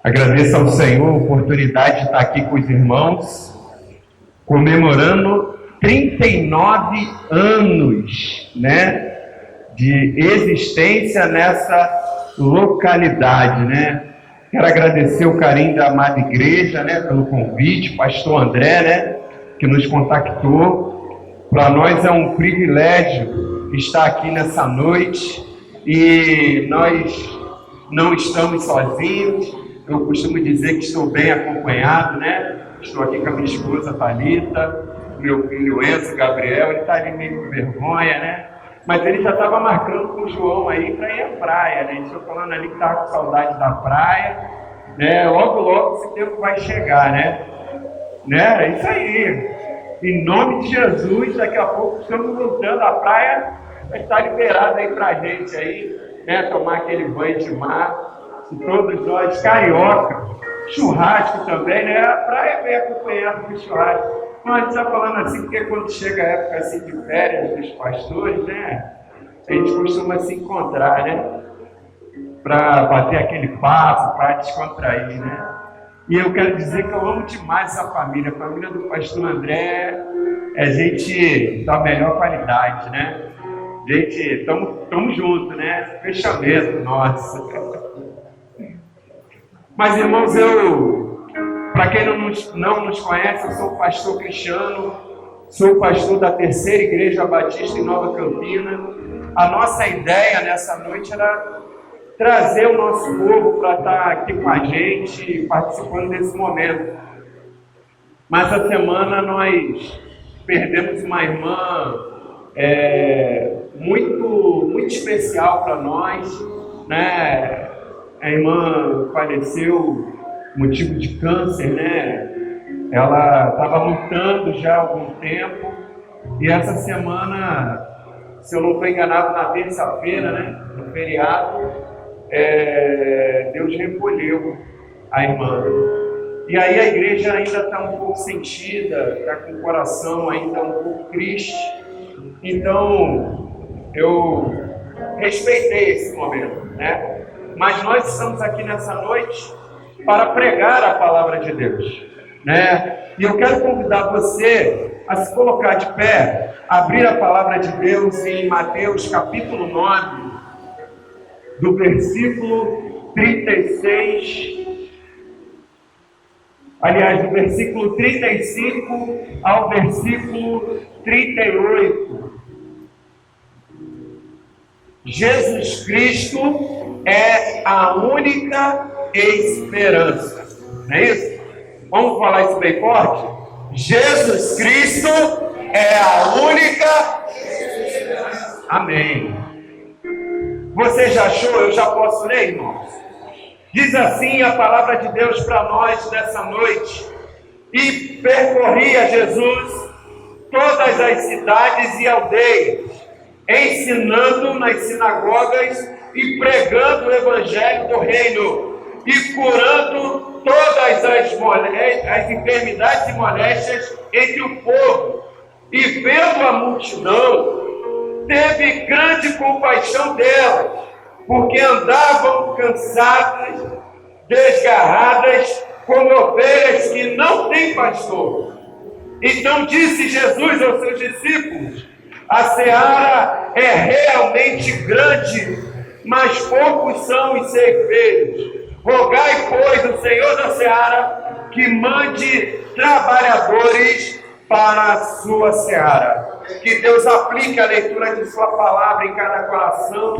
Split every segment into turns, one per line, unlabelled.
Agradeço ao Senhor a oportunidade de estar aqui com os irmãos, comemorando 39 anos, de existência nessa localidade, Quero agradecer o carinho da amada igreja, pelo convite, pastor André, que nos contactou. Para nós é um privilégio estar aqui nessa noite e nós não estamos sozinhos. Eu costumo dizer que estou bem acompanhado, Estou aqui com a minha esposa Thalita, meu filho Enzo Gabriel, ele está ali meio com vergonha, Mas ele já estava marcando com o João aí para ir à praia, A gente está falando ali que estava com saudade da praia, Logo, logo esse tempo vai chegar, É isso aí. Em nome de Jesus, daqui a pouco estamos voltando à praia, vai estar liberado aí para a gente aí, tomar aquele banho de mar. E todos nós, carioca, churrasco também, A praia vem acompanhada com churrasco. Mas a gente está falando assim, porque quando chega a época assim de férias dos pastores, a gente costuma se encontrar, Para bater aquele papo, para descontrair, E eu quero dizer que eu amo demais essa família. A família do pastor André é gente da melhor qualidade, Gente, estamos juntos, Fechamento, nossa. Mas, irmãos, para quem não nos conhece, eu sou o pastor Cristiano, sou o pastor da Terceira Igreja Batista em Nova Campina. A nossa ideia nessa noite era trazer o nosso povo para estar aqui com a gente, participando desse momento. Mas essa semana nós perdemos uma irmã muito especial para nós, A irmã faleceu motivo de câncer, Ela estava lutando já há algum tempo e essa semana, se eu não estou enganado, na terça-feira, no feriado, Deus recolheu a irmã. E aí a igreja ainda está um pouco sentida, está com o coração ainda um pouco triste. Então, eu respeitei esse momento, Mas nós estamos aqui nessa noite para pregar a palavra de Deus, E eu quero convidar você a se colocar de pé, abrir a palavra de Deus em Mateus capítulo 9, do versículo 36, aliás, do versículo 35 ao versículo 38. Jesus Cristo é a única esperança. Não é isso? Vamos falar isso bem forte? Jesus Cristo é a única esperança. Amém. Você já achou? Eu já posso ler, irmãos? Diz assim a palavra de Deus para nós nessa noite. E percorria Jesus todas as cidades e aldeias, ensinando nas sinagogas e pregando o evangelho do reino e curando todas as enfermidades e moléstias entre o povo. E vendo a multidão, teve grande compaixão delas, porque andavam cansadas, desgarradas, como ovelhas que não têm pastor. Então disse Jesus aos seus discípulos: a seara é realmente grande, mas poucos são os ceifeiros. Rogai, pois, o Senhor da seara que mande trabalhadores para a sua seara. Que Deus aplique a leitura de sua palavra em cada coração.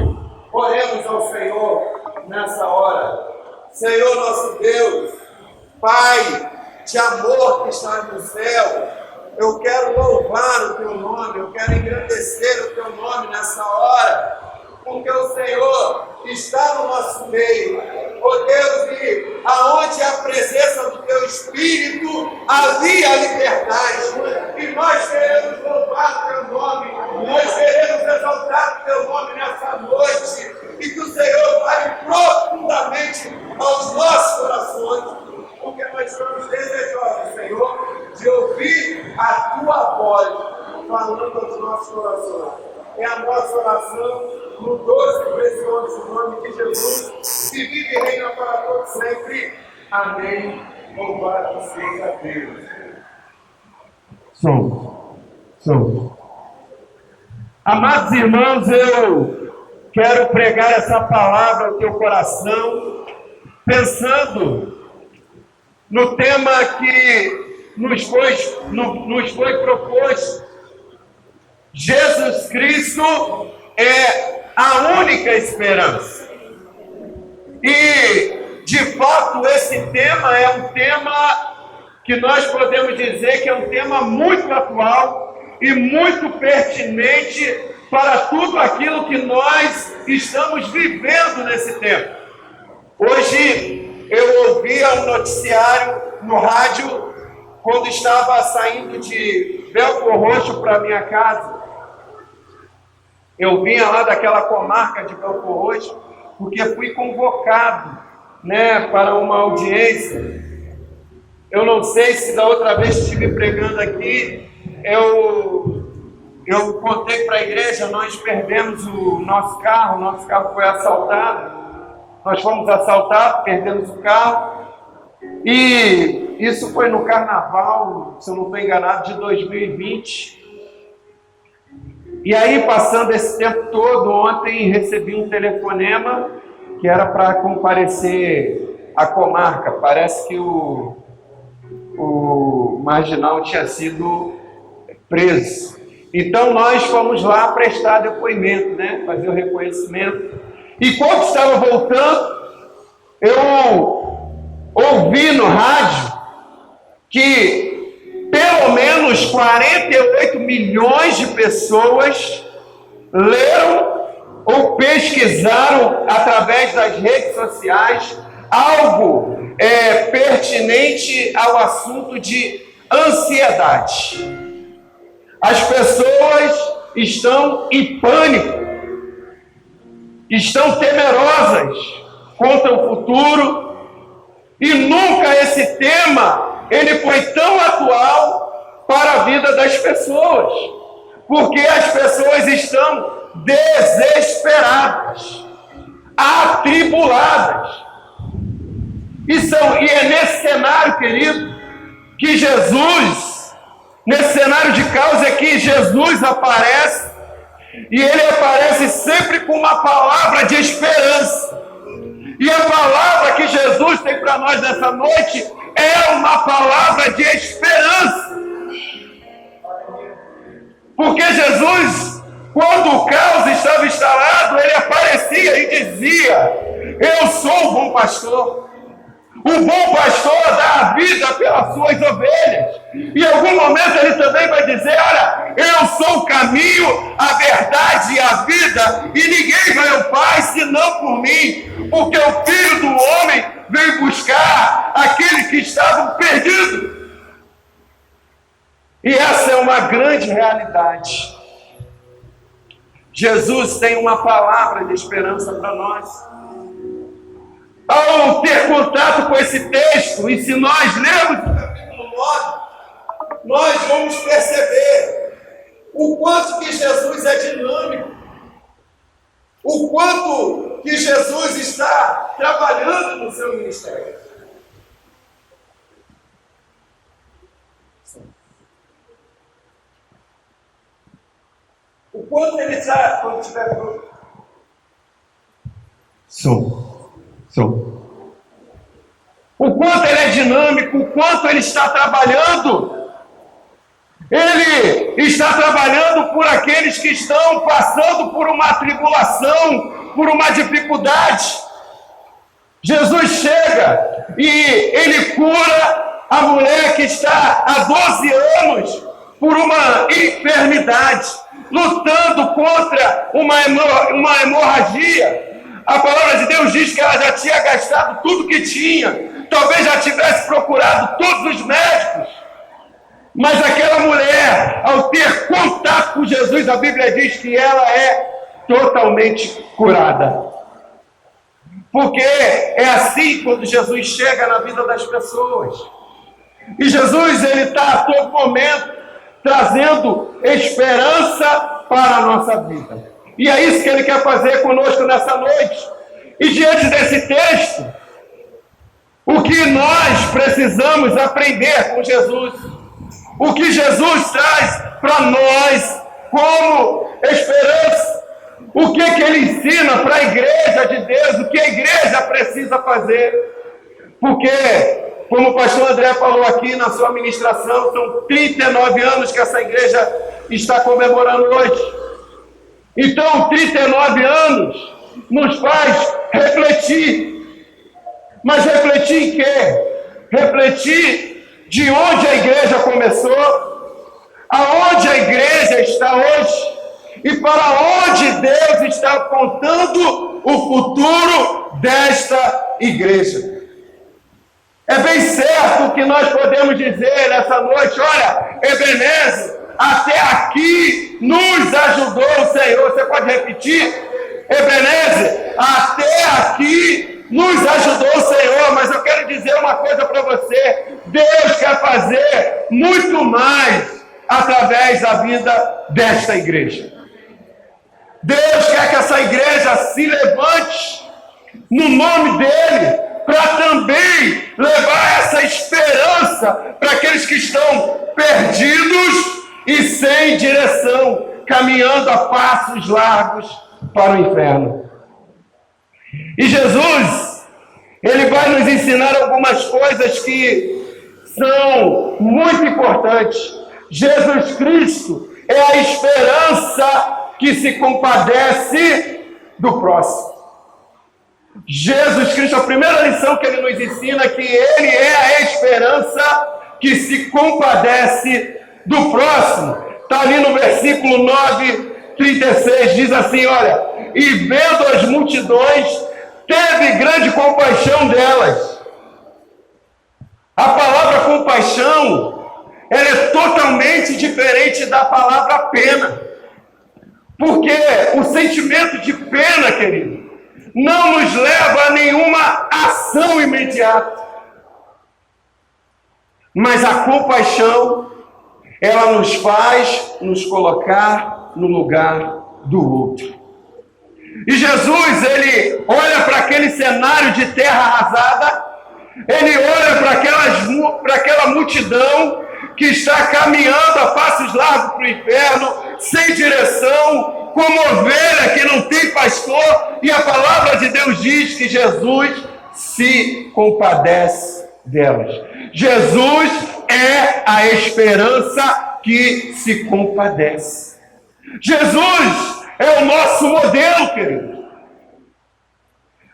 Oremos ao Senhor nessa hora. Senhor nosso Deus, Pai de amor que está no céu, eu quero louvar o Teu nome, eu quero engrandecer o Teu nome nessa hora, porque o Senhor está no nosso meio. Oh Deus, e aonde a presença do Teu Espírito, ali a liberdade. E nós queremos louvar o Teu nome, nós queremos exaltar o Teu nome nessa noite, e que o Senhor fale profundamente aos nossos corações, porque nós estamos desejosos, Senhor, de ouvir a Tua voz falando aos nossos corações. É a nossa oração no doce e precioso nome de Jesus, que vive e reina para todos sempre. Amém. Louvado seja Deus. Som. Amados irmãos, eu quero pregar essa palavra ao teu coração, pensando no tema que nos foi proposto. Jesus Cristo é a única esperança. E, de fato, esse tema é um tema que nós podemos dizer que é um tema muito atual e muito pertinente para tudo aquilo que nós estamos vivendo nesse tempo. Hoje eu ouvia um noticiário no rádio quando estava saindo de Belfor Roxo para minha casa. Eu vinha lá daquela comarca de Belfor Roxo porque fui convocado, para uma audiência. Eu não sei se da outra vez que estive pregando aqui, eu contei para a igreja, nós perdemos o nosso carro foi assaltado, nós fomos assaltados, perdemos o carro, e isso foi no carnaval, se eu não estou enganado, de 2020. E aí, passando esse tempo todo, ontem recebi um telefonema que era para comparecer à comarca. Parece que o marginal tinha sido preso. Então nós fomos lá prestar depoimento, fazer o reconhecimento. E quando estava voltando, eu ouvi no rádio que pelo menos 48 milhões de pessoas leram ou pesquisaram através das redes sociais algo pertinente ao assunto de ansiedade. As pessoas estão em pânico, estão temerosas contra o futuro, e nunca esse tema ele foi tão atual para a vida das pessoas, porque as pessoas estão desesperadas, atribuladas. E é nesse cenário, querido, que Jesus, nesse cenário de causa, é que Jesus aparece, e ele aparece sempre com uma palavra de esperança. E a palavra que Jesus tem para nós nessa noite é uma palavra de esperança. Porque Jesus, quando o caos estava instalado, ele aparecia e dizia: eu sou o bom pastor. O bom pastor dá a vida pelas suas ovelhas. E em algum momento ele também vai dizer: olha, eu sou o caminho, a verdade e a vida, e ninguém vai ao Pai senão por mim, porque o Filho do Homem veio buscar aqueles que estavam perdidos. E essa é uma grande realidade. Jesus tem uma palavra de esperança para nós. Ao ter contato com esse texto, e se nós lermos o capítulo 9, nós vamos perceber o quanto que Jesus é dinâmico, o quanto que Jesus está trabalhando no seu ministério. O quanto ele está, quando estiver pronto. O quanto ele é dinâmico, o quanto ele está trabalhando. Ele está trabalhando por aqueles que estão passando por uma tribulação, por uma dificuldade. Jesus chega e ele cura a mulher que está há 12 anos por uma enfermidade, lutando contra uma hemorragia. A palavra de Deus diz que ela já tinha gastado tudo que tinha, talvez já tivesse procurado todos os médicos, mas aquela mulher, ao ter contato com Jesus, a Bíblia diz que ela é totalmente curada. Porque é assim quando Jesus chega na vida das pessoas. E Jesus, ele está a todo momento trazendo esperança para a nossa vida. E é isso que ele quer fazer conosco nessa noite. E diante desse texto, o que nós precisamos aprender com Jesus, o que Jesus traz para nós como esperança, o que Ele ensina para a igreja de Deus, o que a igreja precisa fazer. Porque, como o pastor André falou aqui na sua ministração, são 39 anos que essa igreja está comemorando hoje. Então, 39 anos nos faz refletir. Mas refletir em quê? Refletir de onde a igreja começou, aonde a igreja está hoje e para onde Deus está apontando o futuro desta igreja. É bem certo que nós podemos dizer nessa noite: olha, Ebenezer, até aqui nos ajudou o Senhor. Você pode repetir? Ebenezer, até aqui nos ajudou o Senhor. Mas eu quero dizer uma coisa para você: Deus quer fazer muito mais através da vida desta igreja. Deus quer que essa igreja se levante no nome dEle, para também levar essa esperança para aqueles que estão perdidos e sem direção, caminhando a passos largos para o inferno. E Jesus, Ele vai nos ensinar algumas coisas que são muito importantes. Jesus Cristo é a esperança que se compadece do próximo. Jesus Cristo, a primeira lição que Ele nos ensina é que Ele é a esperança que se compadece do próximo. Está ali no versículo 9:36, diz assim, olha: e vendo as multidões, teve grande compaixão delas. A palavra compaixão, ela é totalmente diferente da palavra pena. Porque o sentimento de pena, querido, não nos leva a nenhuma ação imediata. Mas a compaixão, ela nos faz nos colocar no lugar do outro. E Jesus, Ele olha para aquele cenário de terra arrasada, Ele olha para aquela multidão que está caminhando a passos largos para o inferno, sem direção, como ovelha que não tem pastor, e a palavra de Deus diz que Jesus se compadece delas. Jesus é a esperança que se compadece. Jesus é o nosso modelo, querido.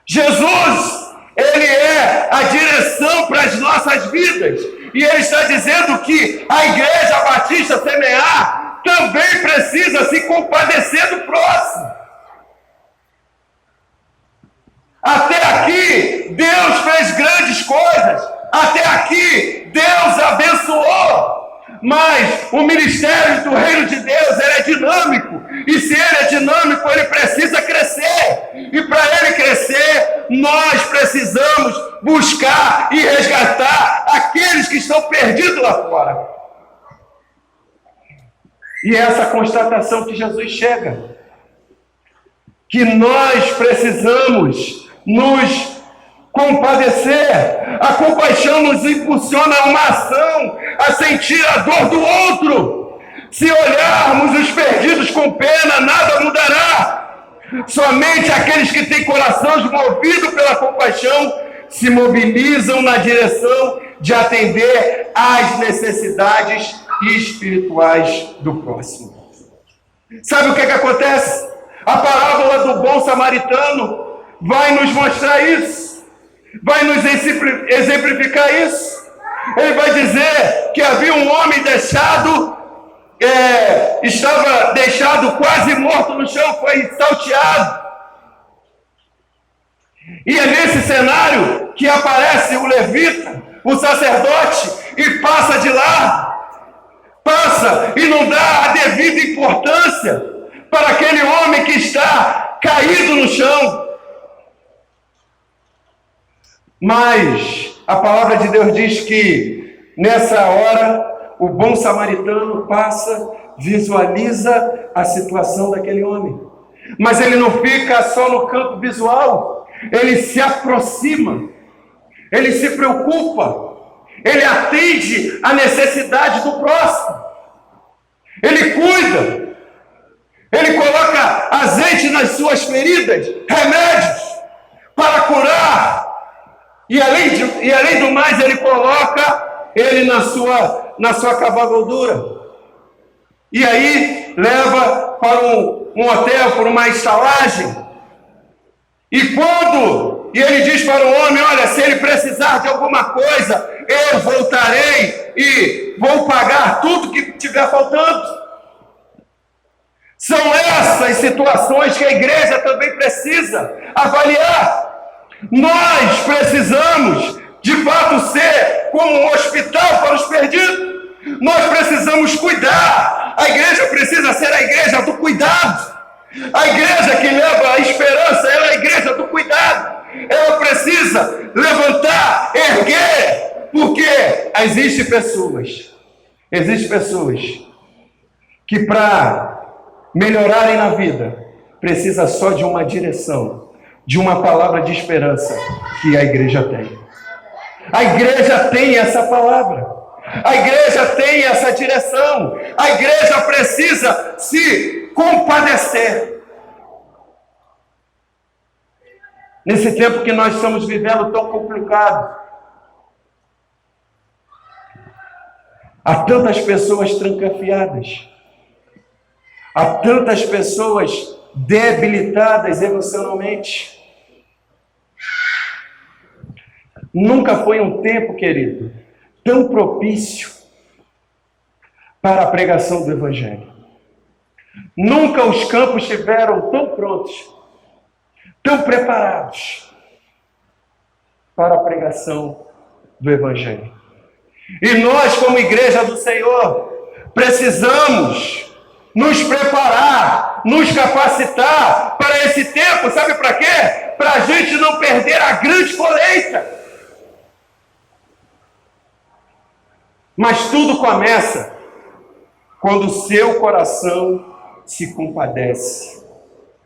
Jesus, Ele é a direção para as nossas vidas. E Ele está dizendo que a Igreja Batista Semear também precisa se compadecer do próximo. Até aqui, Deus fez grandes coisas. Até aqui, Deus abençoou. Mas o ministério do reino de Deus, ele é dinâmico. E se ele é dinâmico, ele precisa crescer. E para ele crescer, nós precisamos buscar e resgatar aqueles que estão perdidos lá fora. E essa constatação que Jesus chega, que nós precisamos nos compadecer. A compaixão nos impulsiona a uma ação, a sentir a dor do outro. Se olharmos os perdidos com pena, nada mudará. Somente aqueles que têm corações movidos pela compaixão se mobilizam na direção de atender às necessidades espirituais do próximo. Sabe o que acontece? A parábola do bom samaritano vai nos mostrar isso. Vai nos exemplificar isso. Ele vai dizer que havia um homem estava deixado quase morto no chão, foi salteado. E é nesse cenário que aparece o levita, o sacerdote, e passa de lá, passa e não dá a devida importância para aquele homem que está caído no chão. Mas a palavra de Deus diz que nessa hora o bom samaritano passa, visualiza a situação daquele homem. Mas ele não fica só no campo visual, ele se aproxima. ele se preocupa, ele atende à necessidade do próximo, ele cuida, ele coloca azeite nas suas feridas, remédios para curar, e além do mais, ele coloca ele na sua cavalgadura. E aí leva para um hotel, para uma estalagem. E ele diz para o homem: olha, se ele precisar de alguma coisa, eu voltarei e vou pagar tudo que tiver faltando. São essas situações que a igreja também precisa avaliar. Nós precisamos, de fato, ser como um hospital para os perdidos. Nós precisamos cuidar. A igreja precisa ser a igreja do cuidado. A igreja que leva a esperança, ela é a igreja do cuidado. Ela precisa levantar, erguer, porque existem pessoas que para melhorarem na vida, precisa só de uma direção, de uma palavra de esperança que a igreja tem. A igreja tem essa palavra. A igreja tem essa direção. A igreja precisa se compadecer. Nesse tempo que nós estamos vivendo tão complicado, há tantas pessoas trancafiadas, há tantas pessoas debilitadas emocionalmente. Nunca foi um tempo, querido, tão propício para a pregação do Evangelho. Nunca os campos estiveram tão prontos, tão preparados para a pregação do Evangelho. E nós, como igreja do Senhor, precisamos nos preparar, nos capacitar para esse tempo. Sabe para quê? Para a gente não perder a grande colheita. Mas tudo começa quando o seu coração se compadece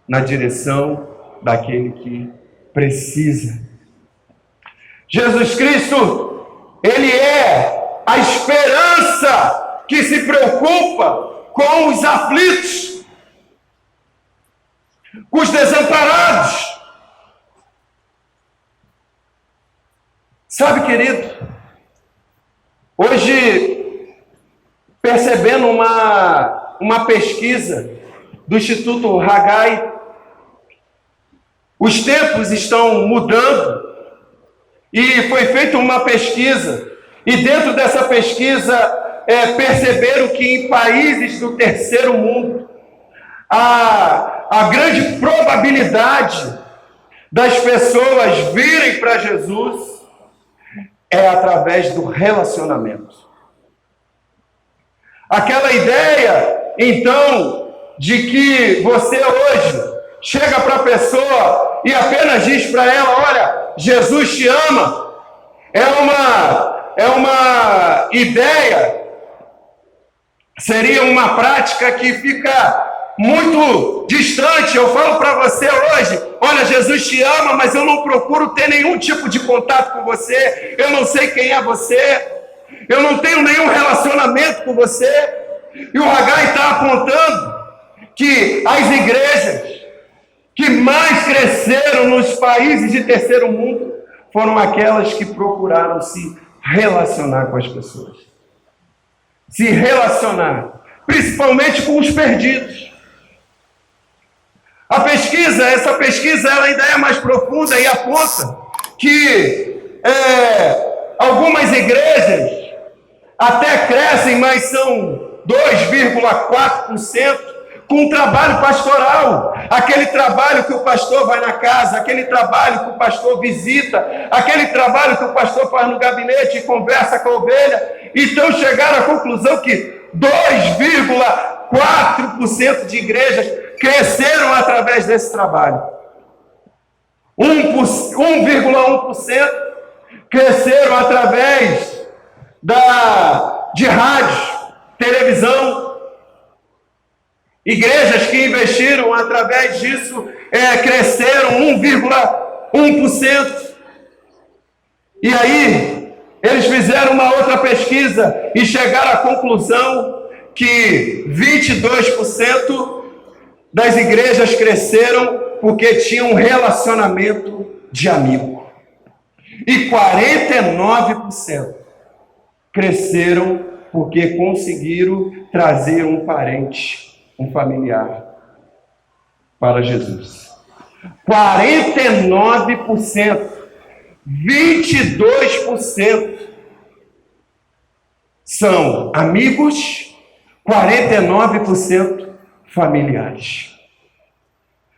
na direção daquele que precisa. Jesus Cristo, Ele é a esperança que se preocupa com os aflitos, com os desamparados. Sabe, querido, hoje, percebendo uma pesquisa do Instituto Haggai, os tempos estão mudando e foi feita uma pesquisa, e dentro dessa pesquisa perceberam que em países do terceiro mundo a grande probabilidade das pessoas virem para Jesus é através do relacionamento. Aquela ideia, então, de que você hoje chega para a pessoa e apenas diz para ela: olha, Jesus te ama, é uma ideia, seria uma prática que fica muito distante. Eu falo para você hoje: olha, Jesus te ama, mas eu não procuro ter nenhum tipo de contato com você, eu não sei quem é você, eu não tenho nenhum relacionamento com você. E o Haggai está apontando que as igrejas que mais cresceram nos países de terceiro mundo foram aquelas que procuraram se relacionar com as pessoas. Se relacionar, principalmente com os perdidos. Essa pesquisa ela ainda é mais profunda e aponta que algumas igrejas até crescem, mas são 2,4% com trabalho pastoral, aquele trabalho que o pastor vai na casa, aquele trabalho que o pastor visita, aquele trabalho que o pastor faz no gabinete e conversa com a ovelha. Então chegaram à conclusão que 2,4% de igrejas cresceram através desse trabalho. 1,1% cresceram através de rádio, televisão. Igrejas que investiram através disso cresceram 1,1%. E aí, eles fizeram uma outra pesquisa e chegaram à conclusão que 22% das igrejas cresceram porque tinham um relacionamento de amigo. E 49% cresceram porque conseguiram trazer um parente, um familiar para Jesus. 49%, 22% são amigos, 49% familiares.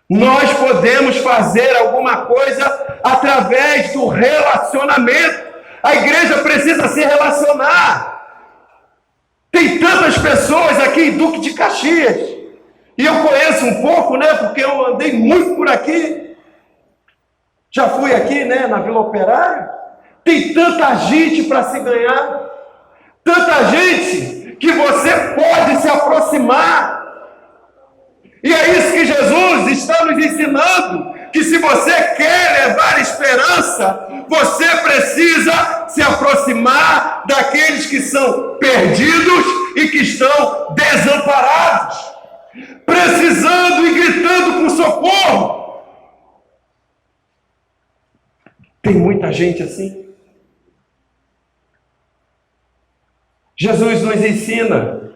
Nós podemos fazer alguma coisa através do relacionamento. A igreja precisa se relacionar. Tem tantas pessoas aqui em Duque de Caxias, e eu conheço um pouco, né, porque eu andei muito por aqui. Já fui aqui, né, na Vila Operária. Tem tanta gente para se ganhar, tanta gente que você pode se aproximar. E é isso que Jesus está nos ensinando, que se você quer levar esperança, você precisa se aproximar daqueles que são perdidos e que estão desamparados, precisando e gritando por socorro. Tem muita gente assim. Jesus nos ensina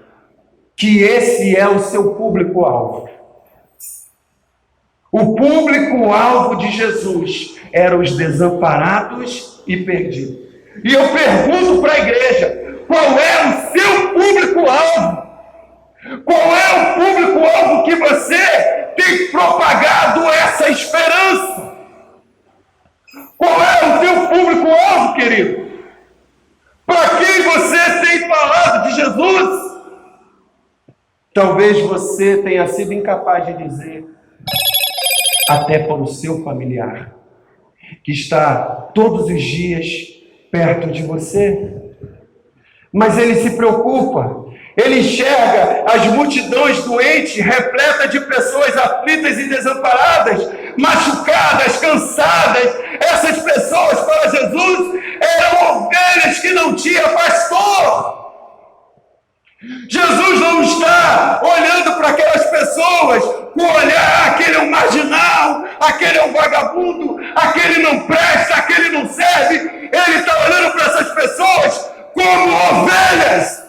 que esse é o seu público-alvo. O público-alvo de Jesus eram os desamparados e perdidos. E eu pergunto para a igreja, qual é o seu público-alvo? Qual é o público-alvo que você tem propagado essa esperança? Qual é o teu público-alvo, querido? Para quem você tem falado de Jesus? Talvez você tenha sido incapaz de dizer até para o seu familiar, que está todos os dias perto de você. Mas ele se preocupa, ele enxerga as multidões doentes, repletas de pessoas aflitas e desamparadas, machucadas, cansadas. Essas pessoas, para Jesus, eram ovelhas que não tinham pastor. Jesus não está olhando para aquelas pessoas com olhar, aquele é um marginal, aquele é um vagabundo, aquele não presta, aquele não serve. Ele está olhando para essas pessoas como ovelhas.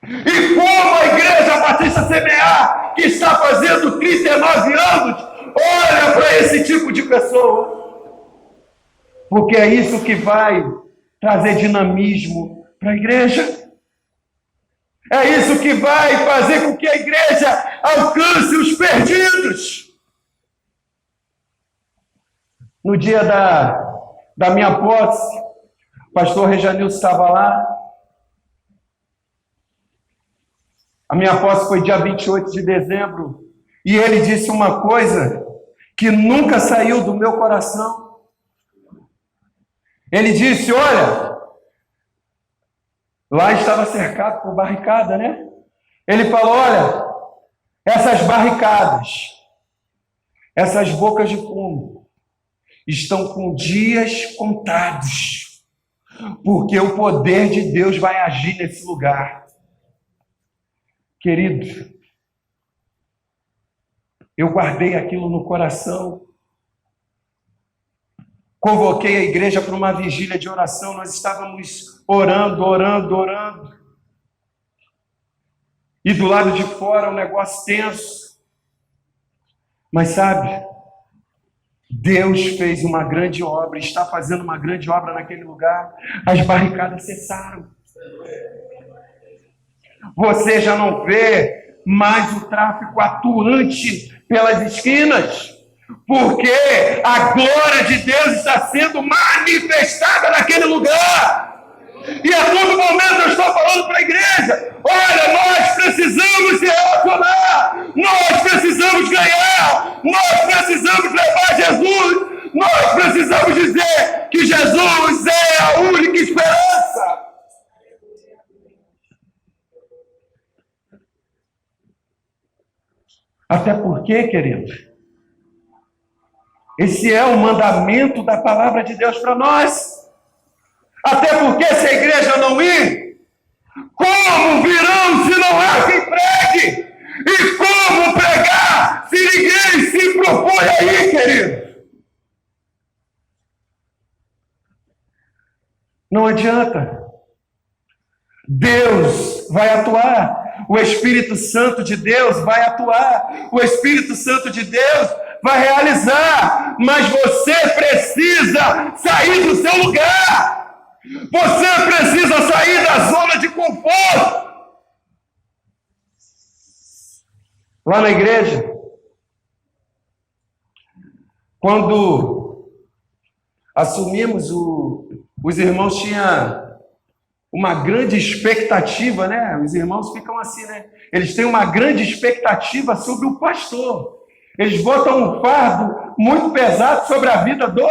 E como a Igreja Batista Semear, que está fazendo 39 anos, olha para esse tipo de pessoa. Porque é isso que vai trazer dinamismo para a igreja. É isso que vai fazer com que a igreja alcance os perdidos. No dia da minha posse, o pastor Rejanilson estava lá. A minha posse foi dia 28 de dezembro. E ele disse uma coisa que nunca saiu do meu coração. Ele disse, olha, lá estava cercado por barricada, né? Ele falou, olha, essas barricadas, essas bocas de fumo, estão com dias contados, porque o poder de Deus vai agir nesse lugar. Querido, eu guardei aquilo no coração, convoquei a igreja para uma vigília de oração, nós estávamos orando, e do lado de fora um negócio tenso, mas sabe, Deus fez uma grande obra, está fazendo uma grande obra naquele lugar, as barricadas cessaram. Você já não vê mais o tráfico atuante pelas esquinas, porque a glória de Deus está sendo manifestada naquele lugar. E a todo momento eu estou falando para a igreja, olha, nós precisamos se relacionar, nós precisamos ganhar, nós precisamos levar Jesus, nós precisamos dizer que Jesus é a única esperança. Até porque, querido, Esse é o mandamento da palavra de Deus para nós. Até porque se a igreja não ir, como virão se não há quem pregue? E como pregar se ninguém se propõe aí, querido? Não adianta. Deus vai atuar. O Espírito Santo de Deus vai atuar. O Espírito Santo de Deus vai realizar. Mas você precisa sair do seu lugar. Você precisa sair da zona de conforto. Lá na igreja, quando assumimos, os irmãos tinham uma grande expectativa, né? Os irmãos ficam assim, né? Eles têm uma grande expectativa sobre o pastor. Eles botam um fardo muito pesado sobre a vida do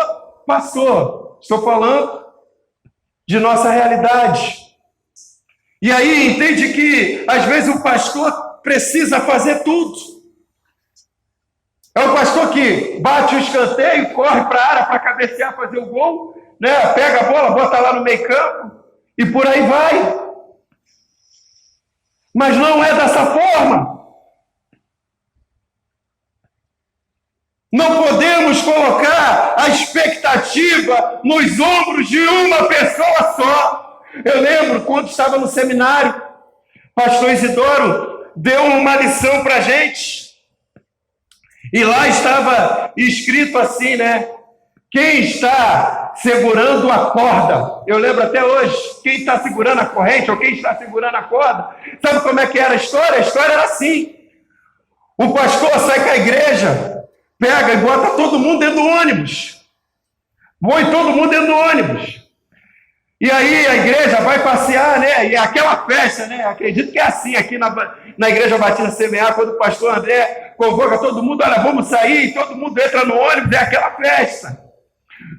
pastor. Estou falando de nossa realidade. E aí entende que às vezes o pastor precisa fazer tudo. É o pastor que bate o escanteio, corre para a área para cabecear, fazer o gol, né? Pega a bola, bota lá no meio campo e por aí vai. Mas não é dessa forma. Não podemos colocar a expectativa nos ombros de uma pessoa só. Eu lembro quando estava no seminário, pastor Isidoro deu uma lição para a gente. E lá estava escrito assim, né? Quem está segurando a corda? Eu lembro até hoje. Quem está segurando a corrente ou quem está segurando a corda? Sabe como é que era a história? A história era assim. O pastor sai com a igreja, pega e bota todo mundo dentro do ônibus. Põe todo mundo dentro do ônibus. E aí a igreja vai passear, né? E aquela festa, né? Acredito que é assim aqui na Igreja Batista Semear, quando o pastor André convoca todo mundo, olha, vamos sair, e todo mundo entra no ônibus, é aquela festa.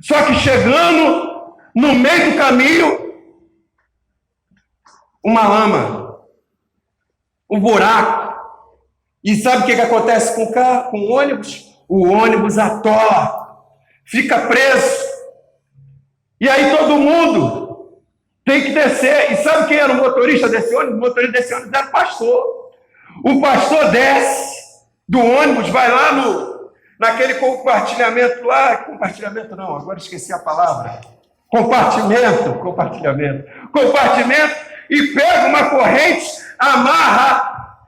Só que chegando no meio do caminho, uma lama, um buraco. E sabe o que acontece com o carro, com o ônibus? O ônibus atola, fica preso. E aí todo mundo tem que descer. E sabe quem era o motorista desse ônibus? O motorista desse ônibus era o pastor. O pastor desce do ônibus, vai lá naquele compartilhamento lá. Compartilhamento não, agora esqueci a palavra. Compartimento. Compartimento. E pega uma corrente, amarra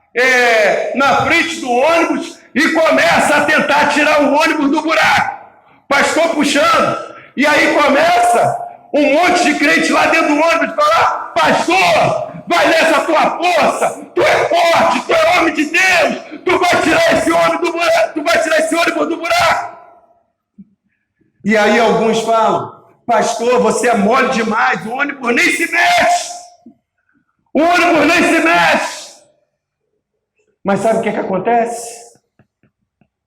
na frente do ônibus e começa a tentar tirar o ônibus do buraco. Pastor puxando. E aí começa um monte de crente lá dentro do ônibus falar: pastor, vai nessa tua força, tu é forte, tu é homem de Deus, tu vai tirar esse ônibus do buraco, tu vai tirar esse ônibus do buraco. E aí alguns falam: pastor, você é mole demais, o ônibus nem se mexe. O ônibus nem se mexe. Mas sabe o que acontece?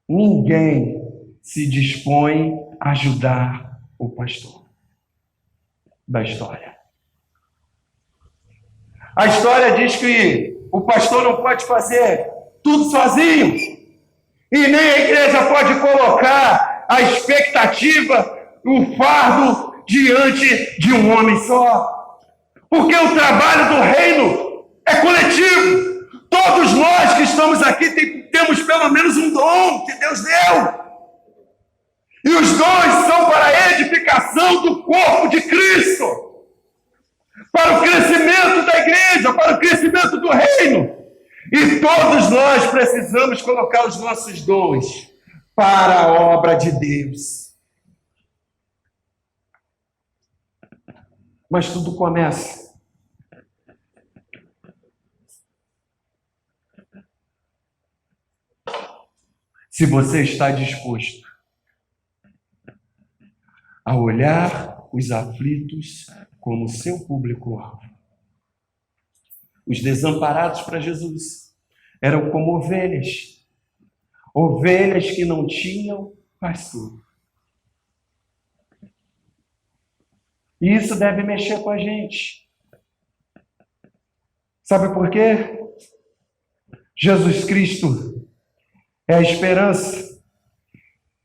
Ninguém se dispõe a ajudar o pastor da história. A história diz que o pastor não pode fazer tudo sozinho. E nem a igreja pode colocar a expectativa, o fardo diante de um homem só. Porque o trabalho do reino é coletivo. Todos nós que estamos aqui temos pelo menos um dom que Deus deu. E os dons são para a edificação do corpo de Cristo, para o crescimento da igreja, para o crescimento do reino. E todos nós precisamos colocar os nossos dons para a obra de Deus. Mas tudo começa se você está disposto a olhar os aflitos como seu público-alvo. Os desamparados para Jesus eram como ovelhas, ovelhas que não tinham pastor. E isso deve mexer com a gente. Sabe por quê? Jesus Cristo é a esperança.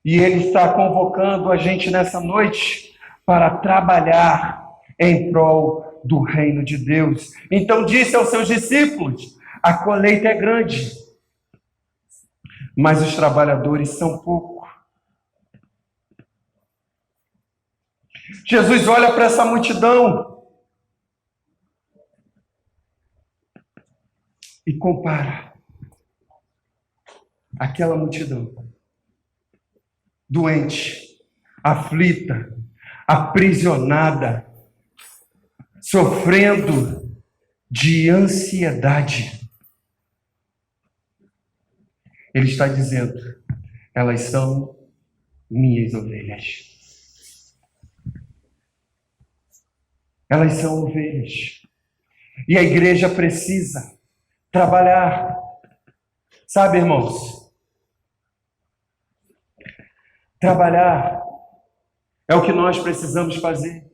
E Ele está convocando a gente nessa noite para trabalhar em prol do reino de Deus. Então disse aos seus discípulos: a colheita é grande, mas os trabalhadores são poucos. Jesus olha para essa multidão e compara aquela multidão doente, aflita, aprisionada, sofrendo de ansiedade. Ele está dizendo: elas são minhas ovelhas. Elas são ovelhas. E a igreja precisa trabalhar. Sabe, irmãos? Trabalhar é o que nós precisamos fazer.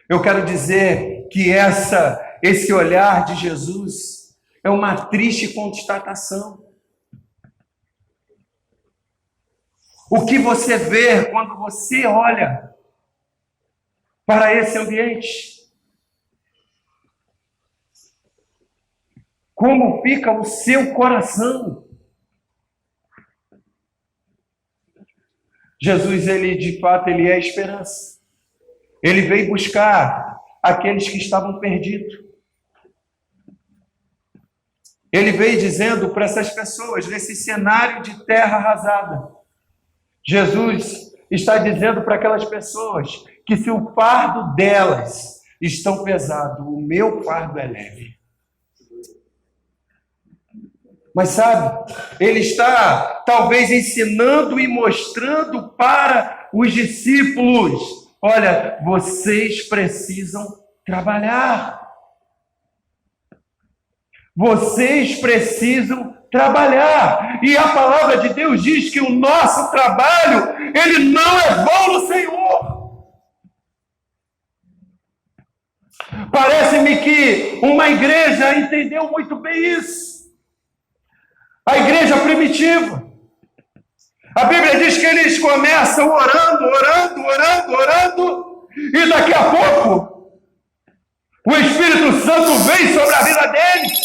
Eu quero dizer que esse olhar de Jesus é uma triste constatação. O que você vê quando você olha para esse ambiente? Como fica o seu coração? Jesus, de fato, ele é a esperança. Ele veio buscar aqueles que estavam perdidos. Ele veio dizendo para essas pessoas, nesse cenário de terra arrasada, Jesus está dizendo para aquelas pessoas que se o fardo delas estão pesado, o meu fardo é leve. Mas sabe, ele está talvez ensinando e mostrando para os discípulos: olha, vocês precisam trabalhar. Vocês precisam trabalhar. E a palavra de Deus diz que o nosso trabalho, ele não é vão no Senhor. Parece-me que uma igreja entendeu muito bem isso. A igreja primitiva. A Bíblia diz que eles começam orando, e daqui a pouco o Espírito Santo vem sobre a vida deles.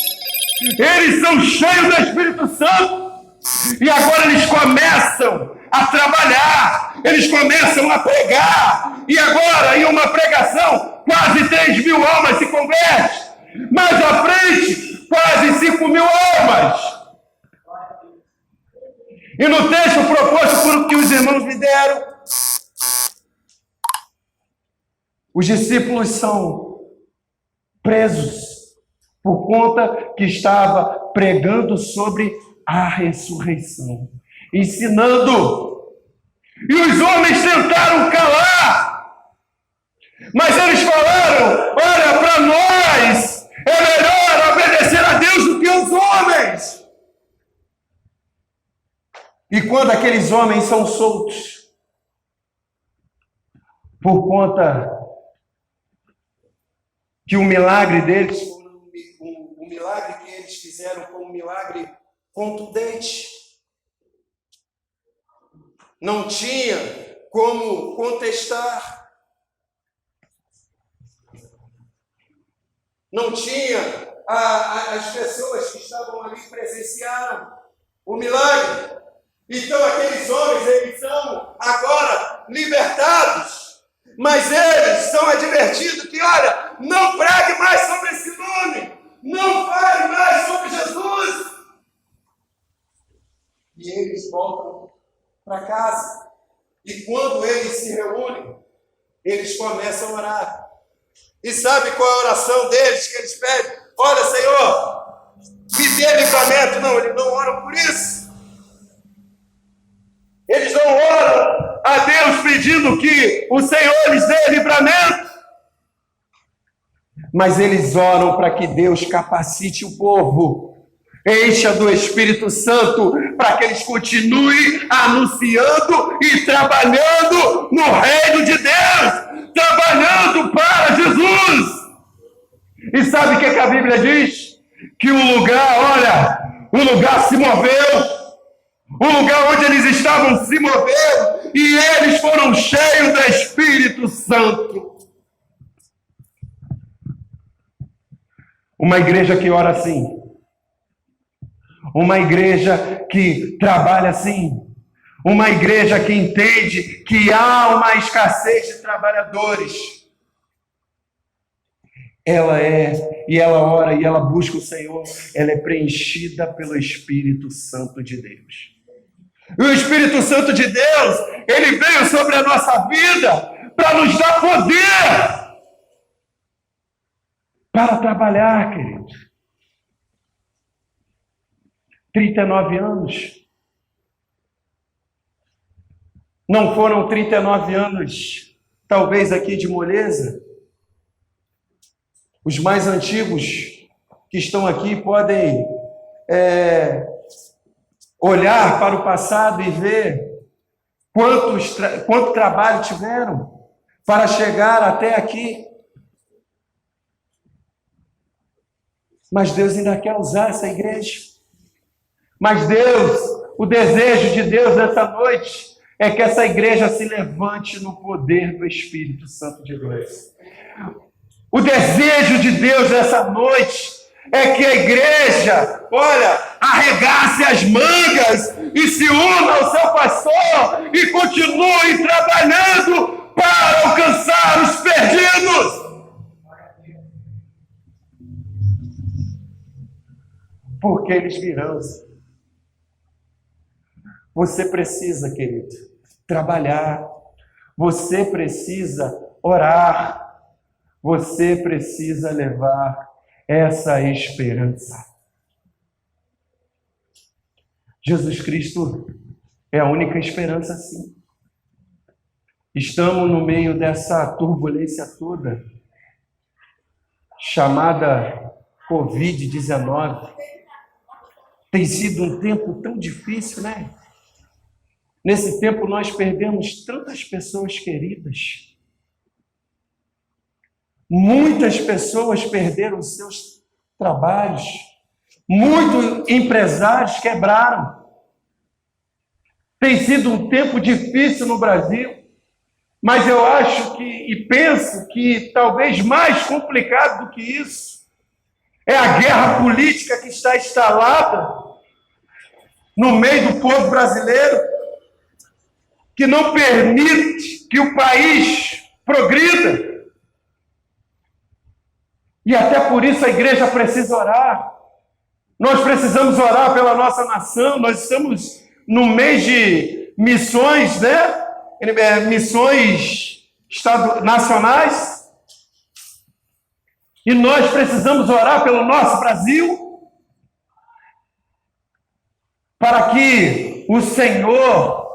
Eles são cheios do Espírito Santo. E agora eles começam a trabalhar. Eles começam a pregar. E agora, em uma pregação, quase 3.000 almas se convertem. Mais à frente, quase 5.000 almas. E no texto proposto por que os irmãos me deram, os discípulos são presos por conta que estava pregando sobre a ressurreição, ensinando. E os homens tentaram calar, mas eles falaram: olha, para nós é melhor obedecer a Deus do que aos homens. E quando aqueles homens são soltos, por conta que o milagre deles, o milagre que eles fizeram foi um milagre contundente, não tinha como contestar, não tinha, as pessoas que estavam ali presenciaram o milagre. Então aqueles homens, eles são agora libertados, mas eles são advertidos que, olha, não pregue mais sobre esse nome, não fale mais sobre Jesus. E eles voltam para casa. E quando eles se reúnem, eles começam a orar. E sabe qual é a oração deles que eles pedem? Olha, Senhor, me dê livramento. Não, eles não oram por isso. Eles não oram a Deus pedindo que o Senhor lhes dê livramento. Mas eles oram para que Deus capacite o povo, encha do Espírito Santo, para que eles continuem anunciando e trabalhando no reino de Deus, trabalhando para Jesus. E sabe o que a Bíblia diz? Que o lugar se moveu, o lugar onde eles estavam se movendo, e eles foram cheios do Espírito Santo. Uma igreja que ora assim, uma igreja que trabalha assim, uma igreja que entende que há uma escassez de trabalhadores. Ela ora e ela busca o Senhor, ela é preenchida pelo Espírito Santo de Deus. E o Espírito Santo de Deus, ele veio sobre a nossa vida para nos dar poder para trabalhar, queridos. 39 anos. Não foram 39 anos, talvez aqui de moleza? Os mais antigos que estão aqui podem olhar para o passado e ver quanto trabalho tiveram para chegar até aqui. Mas Deus ainda quer usar essa igreja. Mas Deus, o desejo de Deus nessa noite é que essa igreja se levante no poder do Espírito Santo de Deus. O desejo de Deus nessa noite é que a igreja, arregace as mangas e se una ao seu pastor e continue trabalhando para alcançar os perdidos. Porque eles virão. Você precisa, querido, trabalhar. Você precisa orar. Você precisa levar essa esperança. Jesus Cristo é a única esperança, sim. Estamos no meio dessa turbulência toda, chamada Covid-19. Tem sido um tempo tão difícil, né? Nesse tempo nós perdemos tantas pessoas queridas. Muitas pessoas perderam seus trabalhos. Muitos empresários quebraram. Tem sido um tempo difícil no Brasil. Mas eu acho e penso que talvez mais complicado do que isso é a guerra política que está instalada no meio do povo brasileiro, que não permite que o país progrida. E até por isso a igreja precisa orar. Nós precisamos orar pela nossa nação. Nós estamos no mês de missões, né? Missões nacionais. E nós precisamos orar pelo nosso Brasil, para que o Senhor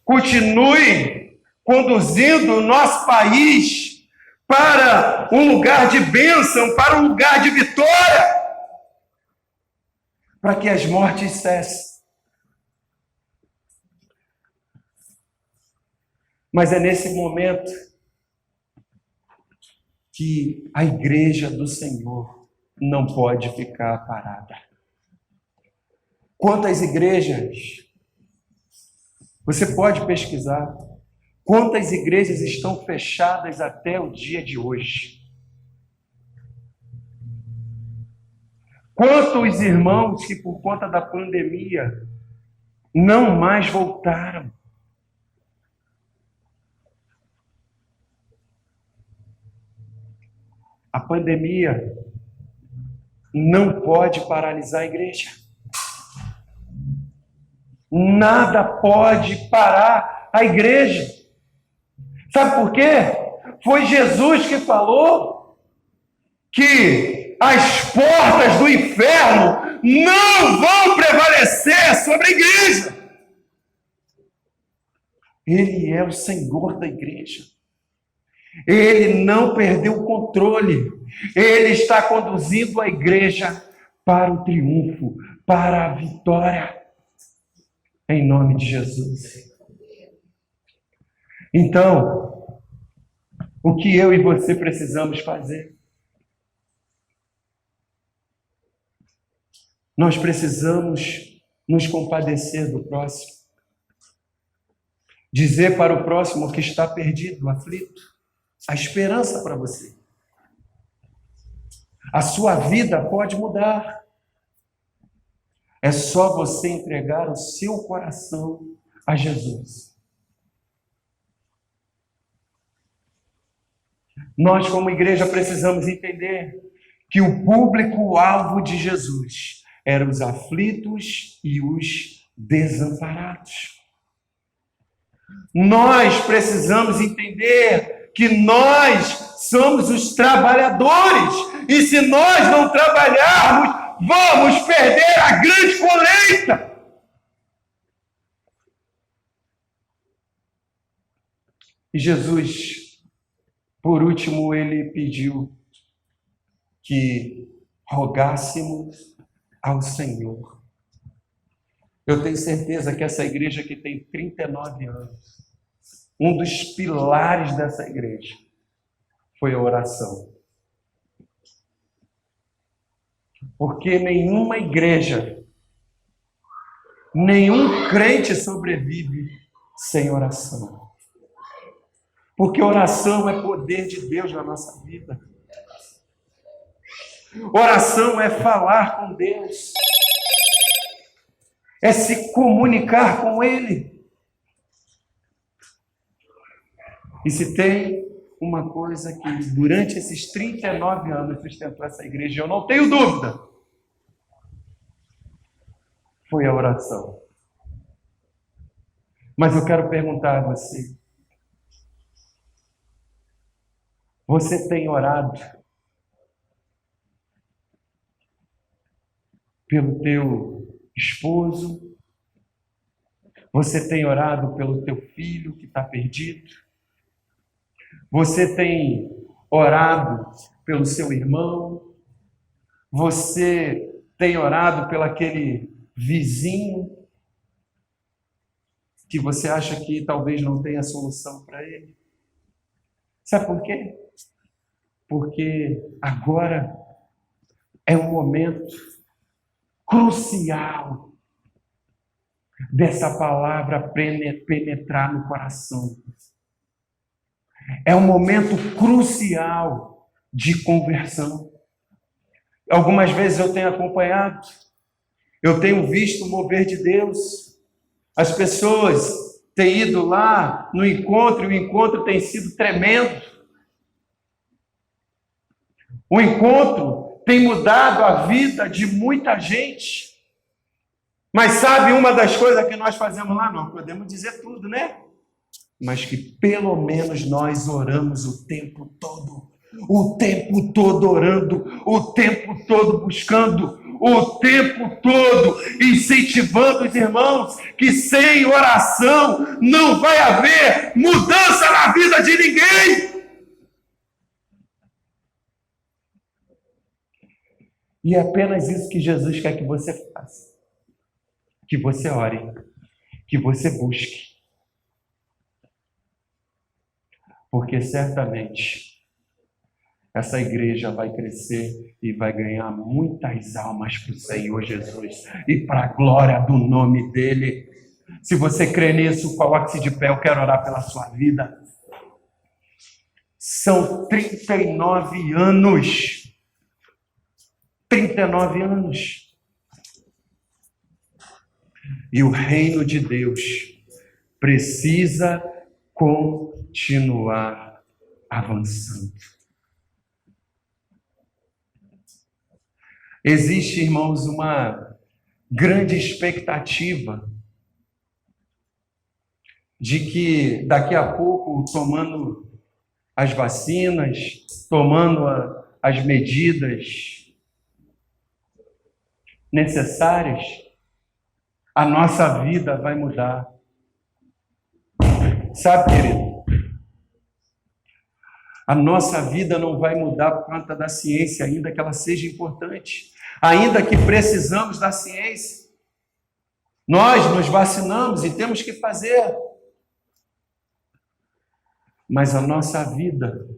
continue conduzindo o nosso país para um lugar de bênção, para um lugar de vitória, para que as mortes cessem. Mas é nesse momento que a igreja do Senhor não pode ficar parada. Quantas igrejas, você pode pesquisar, quantas igrejas estão fechadas até o dia de hoje? Quantos irmãos que por conta da pandemia não mais voltaram? A pandemia não pode paralisar a igreja. Nada pode parar a igreja. Sabe por quê? Foi Jesus que falou que as portas do inferno não vão prevalecer sobre a igreja. Ele é o Senhor da igreja. Ele não perdeu o controle. Ele está conduzindo a igreja para o triunfo, para a vitória. Em nome de Jesus. Então, o que eu e você precisamos fazer? Nós precisamos nos compadecer do próximo. Dizer para o próximo que está perdido, aflito, a esperança para você. A sua vida pode mudar. É só você entregar o seu coração a Jesus. Nós, como igreja, precisamos entender que o público-alvo de Jesus eram os aflitos e os desamparados. Nós precisamos entender que nós somos os trabalhadores, e se nós não trabalharmos, vamos perder a grande colheita. E Jesus, por último, ele pediu que rogássemos ao Senhor. Eu tenho certeza que essa igreja que tem 39 anos, um dos pilares dessa igreja foi a oração. Porque nenhuma igreja, nenhum crente sobrevive sem oração. Porque oração é poder de Deus na nossa vida. Oração é falar com Deus. É se comunicar com Ele. E se tem uma coisa que durante esses 39 anos sustentou essa igreja, eu não tenho dúvida, foi a oração. Mas eu quero perguntar a você, você tem orado pelo teu esposo? Você tem orado pelo teu filho que está perdido? Você tem orado pelo seu irmão? Você tem orado pelo aquele vizinho que você acha que talvez não tenha solução para ele? Sabe por quê? Porque agora é um momento crucial dessa palavra penetrar no coração. É um momento crucial de conversão. Algumas vezes eu tenho acompanhado, eu tenho visto o mover de Deus. As pessoas têm ido lá no encontro, e o encontro tem sido tremendo. O encontro tem mudado a vida de muita gente. Mas sabe uma das coisas que nós fazemos lá? Não podemos dizer tudo, né? Mas que pelo menos nós oramos o tempo todo orando, o tempo todo buscando, o tempo todo incentivando os irmãos que sem oração não vai haver mudança na vida de ninguém. E é apenas isso que Jesus quer que você faça. Que você ore, que você busque. Porque certamente essa igreja vai crescer e vai ganhar muitas almas para o Senhor Jesus e para a glória do nome dele. Se você crê nisso, coloque-se de pé, eu quero orar pela sua vida. São 39 anos. 39 anos. E o reino de Deus precisa continuar avançando. Existe, irmãos, uma grande expectativa de que daqui a pouco, tomando as vacinas, tomando as medidas necessárias, a nossa vida vai mudar. Sabe, querido? A nossa vida não vai mudar por conta da ciência, ainda que ela seja importante. Ainda que precisamos da ciência. Nós nos vacinamos e temos que fazer. Mas a nossa vida,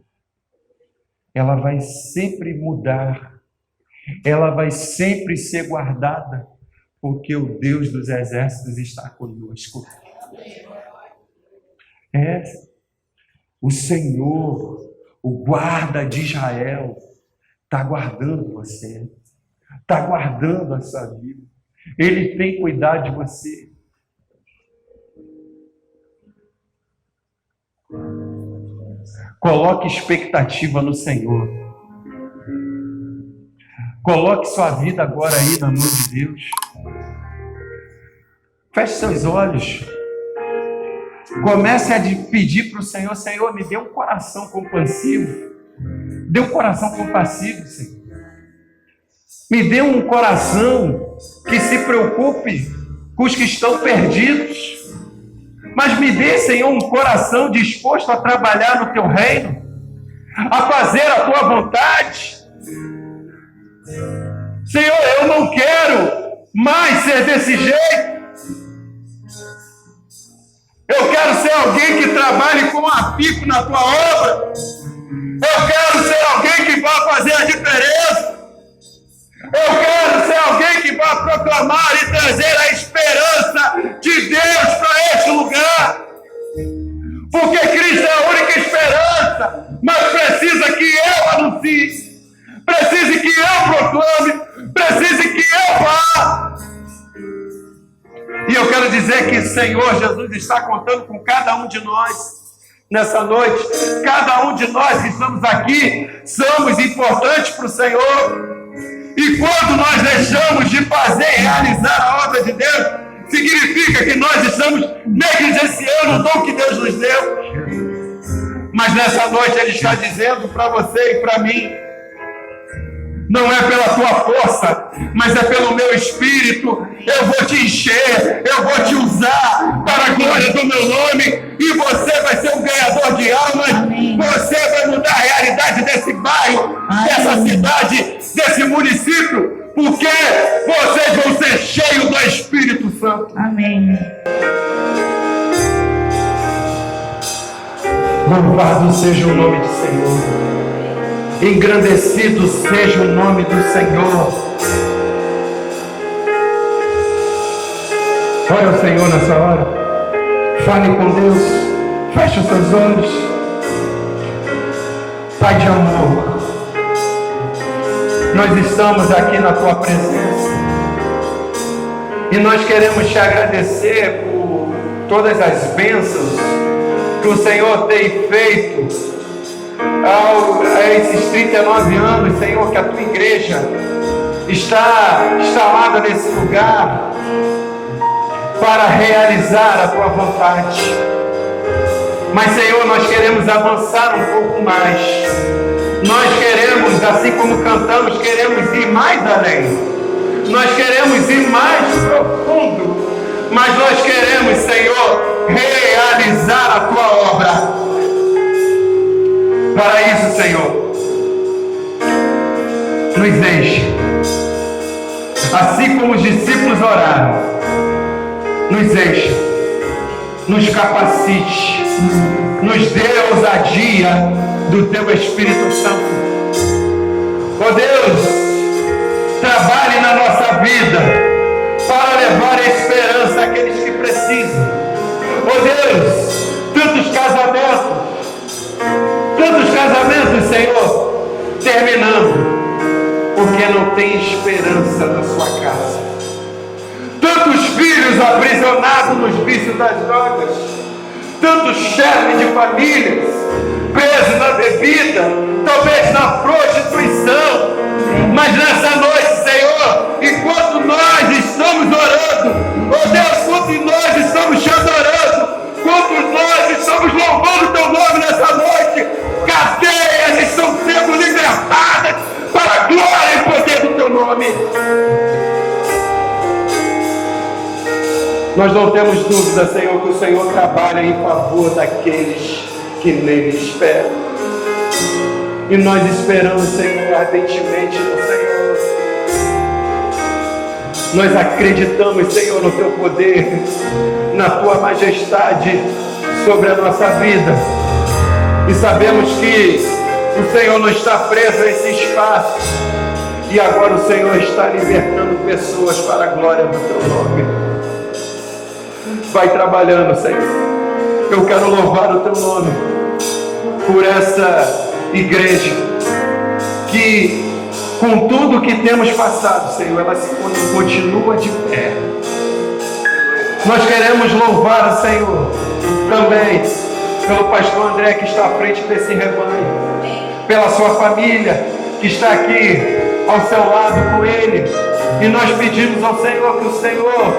ela vai sempre mudar. Ela vai sempre ser guardada porque o Deus dos exércitos está conosco. O Senhor, o guarda de Israel, está guardando você, está guardando a sua vida. Ele tem cuidado de você. Coloque expectativa no Senhor. Coloque sua vida agora aí na mão de Deus. Feche seus olhos. Comece a pedir para o Senhor: Senhor, me dê um coração compassivo. Dê um coração compassivo, Senhor. Me dê um coração que se preocupe com os que estão perdidos. Mas me dê, Senhor, um coração disposto a trabalhar no teu reino, a fazer a tua vontade. Senhor, eu não quero mais ser desse jeito. Eu quero ser alguém que trabalhe com afinco na tua obra. Eu quero ser alguém que vá fazer a diferença. Eu quero ser alguém que vá proclamar e trazer a esperança de Deus para este lugar. Porque Cristo é a única esperança, mas precisa que eu anuncie, precisa que eu proclame, precisa que eu vá. E eu quero dizer que o Senhor Jesus está contando com cada um de nós nessa noite. Cada um de nós que estamos aqui somos importantes para o Senhor. E quando nós deixamos de fazer e realizar a obra de Deus, significa que nós estamos negligenciando o dom que Deus nos deu. Mas nessa noite Ele está dizendo para você e para mim: não é pela tua força, mas é pelo meu Espírito. Eu vou te encher, eu vou te usar para a glória do meu nome. E você vai ser um ganhador de almas. Amém. Você vai mudar a realidade desse bairro, amém, dessa cidade, desse município. Porque vocês vão ser cheios do Espírito Santo. Amém. Louvado seja o nome do Senhor. Engrandecido seja o nome do Senhor. Ore ao Senhor nessa hora. Fale com Deus. Feche os seus olhos. Pai de amor, nós estamos aqui na Tua presença. E nós queremos Te agradecer por todas as bênçãos que o Senhor tem feito a esses 39 anos, Senhor, que a Tua igreja está instalada nesse lugar para realizar a Tua vontade. Mas, Senhor, nós queremos avançar um pouco mais. Nós queremos, assim como cantamos, queremos ir mais além. Nós queremos ir mais profundo. Mas nós queremos, Senhor, realizar a Tua obra. Para isso, Senhor, nos enche. Assim como os discípulos oraram, nos enche, nos capacite, nos dê ousadia do Teu Espírito Santo. Ó Deus, trabalhe na nossa vida para levar a esperança àqueles que precisam. Ó Deus, tantos casamentos, Senhor, terminando, porque não tem esperança na sua casa. Tantos filhos aprisionados nos vícios das drogas, tantos chefes de famílias presos na bebida, talvez na prostituição. Mas nessa noite, Senhor, enquanto nós estamos orando, oh Deus, enquanto nós estamos te adorando, enquanto nós estamos louvando o Teu nome nessa noite, cadeias estão sendo libertadas para a glória e poder do Teu nome. Nós não temos dúvida, Senhor, que o Senhor trabalha em favor daqueles que nele esperam. E nós esperamos, Senhor, ardentemente no Senhor. Nós acreditamos, Senhor, no Teu poder, na Tua majestade sobre a nossa vida. E sabemos que o Senhor não está preso a esse espaço. E agora o Senhor está libertando pessoas para a glória do teu nome. Vai trabalhando, Senhor. Eu quero louvar o teu nome por essa igreja que, com tudo que temos passado, Senhor, ela continua de pé. Nós queremos louvar o Senhor também pelo pastor André, que está à frente desse rebanho, pela sua família que está aqui ao seu lado com ele. E nós pedimos ao Senhor que o Senhor,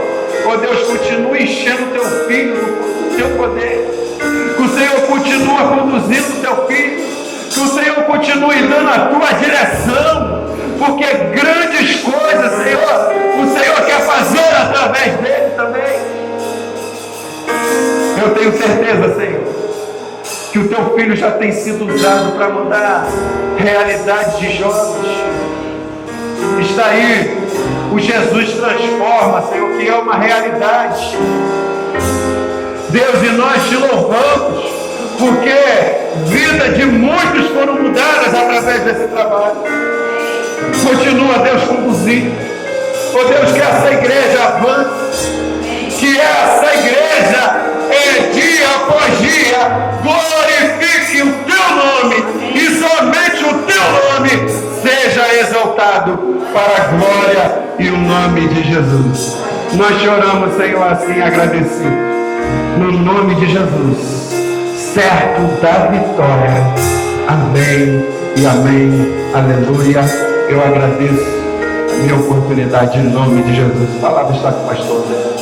ó Deus, continue enchendo o teu filho do teu poder, que o Senhor continue conduzindo o teu filho, que o Senhor continue dando a tua direção, porque grandes coisas, Senhor, o Senhor quer fazer através dele também. Eu tenho certeza, Senhor, que o teu filho já tem sido usado para mudar realidades de jovens. Está aí o Jesus Transforma, Senhor, que é uma realidade. Deus, e nós te louvamos, porque vida de muitos foram mudadas através desse trabalho. Continua, Deus, conduzindo. Oh Deus, que essa igreja avance, que essa igreja, dia após dia, glorifique o teu nome, e somente o teu nome seja exaltado para a glória e o nome de Jesus. Nós te oramos, Senhor, assim agradecido, no nome de Jesus, certo da vitória. Amém e amém. Aleluia. Eu agradeço a minha oportunidade em nome de Jesus. A palavra está com o pastor Zé.